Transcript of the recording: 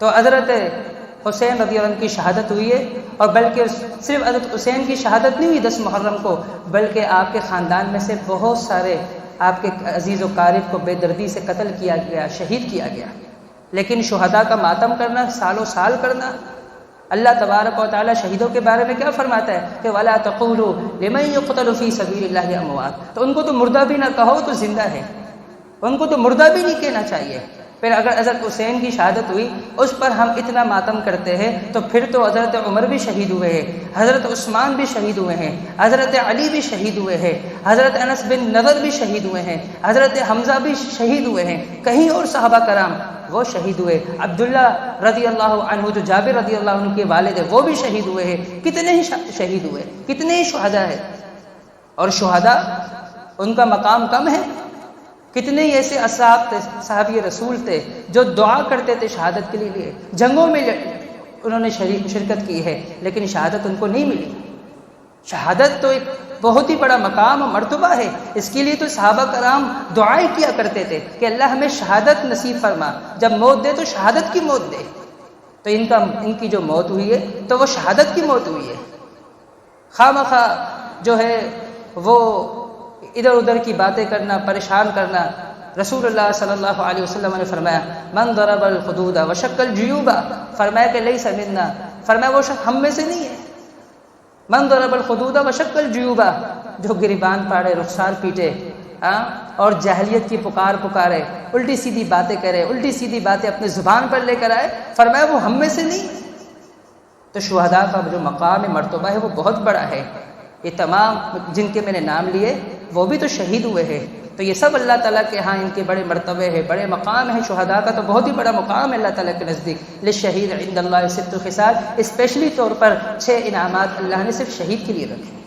تو حضرت حسین رضی اللہ عنہ کی شہادت ہوئی ہے، اور بلکہ صرف حضرت حسین کی شہادت نہیں ہوئی 10 محرم کو، بلکہ آپ کے خاندان میں سے بہت سارے آپ کے عزیز و قارب کو بے دردی سے قتل کیا گیا، شہید کیا گیا۔ لیکن شہداء کا ماتم کرنا، سالوں سال کرنا، اللہ تبارک و تعالیٰ شہیدوں کے بارے میں کیا فرماتا ہے کہ وَلَا تَقُولُوا لِمَن يُقْتَلُ فِي سَبِيلِ اللَّهِ أَمْوَاتٌ، تو ان کو تو مردہ بھی نہ کہو تو زندہ ہے، ان کو تو مردہ بھی نہیں کہنا چاہیے۔ پھر اگر حضرت حسین کی شہادت ہوئی اس پر ہم اتنا ماتم کرتے ہیں، تو پھر تو حضرت عمر بھی شہید ہوئے ہیں، حضرت عثمان بھی شہید ہوئے ہیں، حضرت علی بھی شہید ہوئے ہیں، حضرت انس بن نضر بھی شہید ہوئے ہیں، حضرت حمزہ بھی شہید ہوئے ہیں، کہیں اور صحابہ کرام وہ شہید ہوئے، عبداللہ رضی اللہ عنہ جو جابر رضی اللہ عنہ کے والد ہیں وہ بھی شہید ہوئے ہیں، کتنے ہی شہید ہوئے، کتنے ہی شہداء ہیں۔ اور شہداء ان کا مقام کم ہے؟ کتنے ہی ایسے اصحاب تھے، صحابی رسول تھے جو دعا کرتے تھے شہادت کے لیے، جنگوں میں انہوں نے شرکت کی ہے، لیکن شہادت ان کو نہیں ملی۔ شہادت تو ایک بہت ہی بڑا مقام و مرتبہ ہے، اس کے لیے تو صحابہ کرام دعائیں کیا کرتے تھے کہ اللہ ہمیں شہادت نصیب فرما، جب موت دے تو شہادت کی موت دے۔ تو ان کی جو موت ہوئی ہے تو وہ شہادت کی موت ہوئی ہے۔ خواہ مخواہ جو ہے وہ ادھر ادھر کی باتیں کرنا، پریشان کرنا۔ رسول اللہ صلی اللہ علیہ وسلم نے فرمایا من ضرب الخدود وشق الجیوب، فرمایا کہ لیس منا، فرمایا وہ شخص ہم میں سے نہیں ہے۔ من ضرب الخدود وشق الجیوب، جو گریبان پاڑے، رخسار پیٹے اور جاہلیت کی پکارے، الٹی سیدھی باتیں کرے، الٹی سیدھی باتیں اپنی زبان پر لے کر آئے، فرمایا وہ ہم میں سے نہیں۔ تو شہداء کا جو مقام مرتبہ ہے وہ بہت بڑا ہے۔ یہ تمام جن کے میں نے نام لیے وہ بھی تو شہید ہوئے ہیں، تو یہ سب اللہ تعالیٰ کے ہاں ان کے بڑے مرتبے ہیں، بڑے مقام ہیں۔ شہداء کا تو بہت ہی بڑا مقام ہے اللہ تعالیٰ کے نزدیک۔ للشہید عند اللہ ست خصال، اسپیشلی طور پر 6 انعامات اللہ نے صرف شہید کے لیے رکھے۔